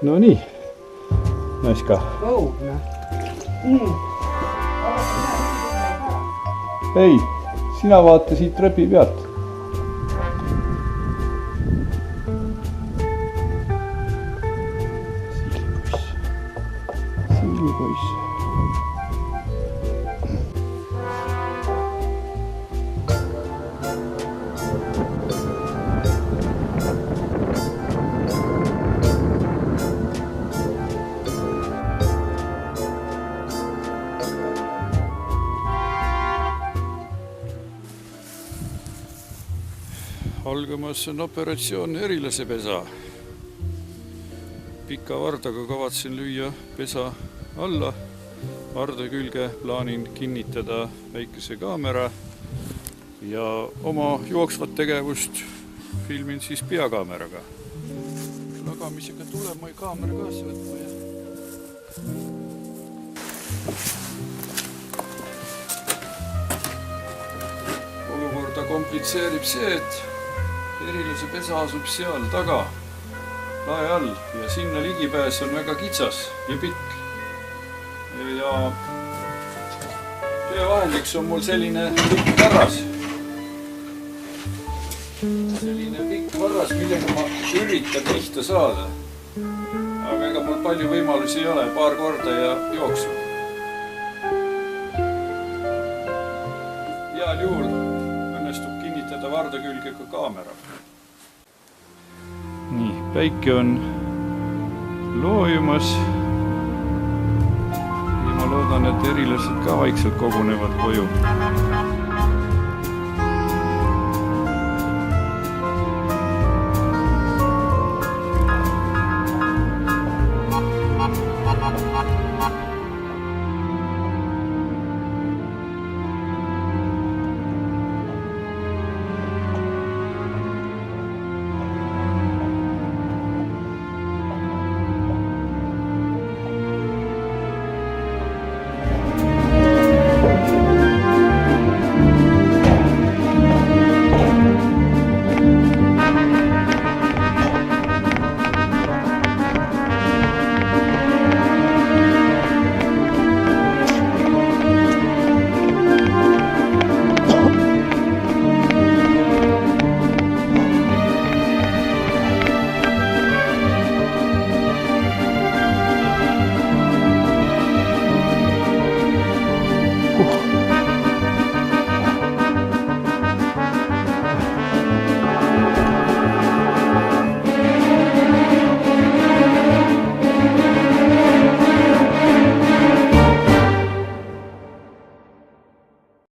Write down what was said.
No nii, Naska. Ei, sina vaata siit trepi pealt. Siilipoiss. Algamas on operatsioon erilasepesa. Pika vardaga kavatsen lüüa pesa alla. Varda külge plaanin kinnitada väikese kaamera ja oma jooksvat tegevust filmin siis peakaameraga. Lagamisega tulema kaamera kaasa võtma ja olukorda komplitseerib see, et erilase pesa asub seal taga, lae all ja sinna ligipääs on väga kitsas ja pikk. Ja töövahendiks on mul selline pikk varras. Selline pikk varras, millega ma üritan pihta saada. Aga ega mul palju võimalusi ei ole, paar korda ja jooksu. Heal juhul õnnestub kinnitada varda külge ka kaamera. Nii, päike on loojumas ja ma loodan, et erilased ka vaikselt kogunevad koju.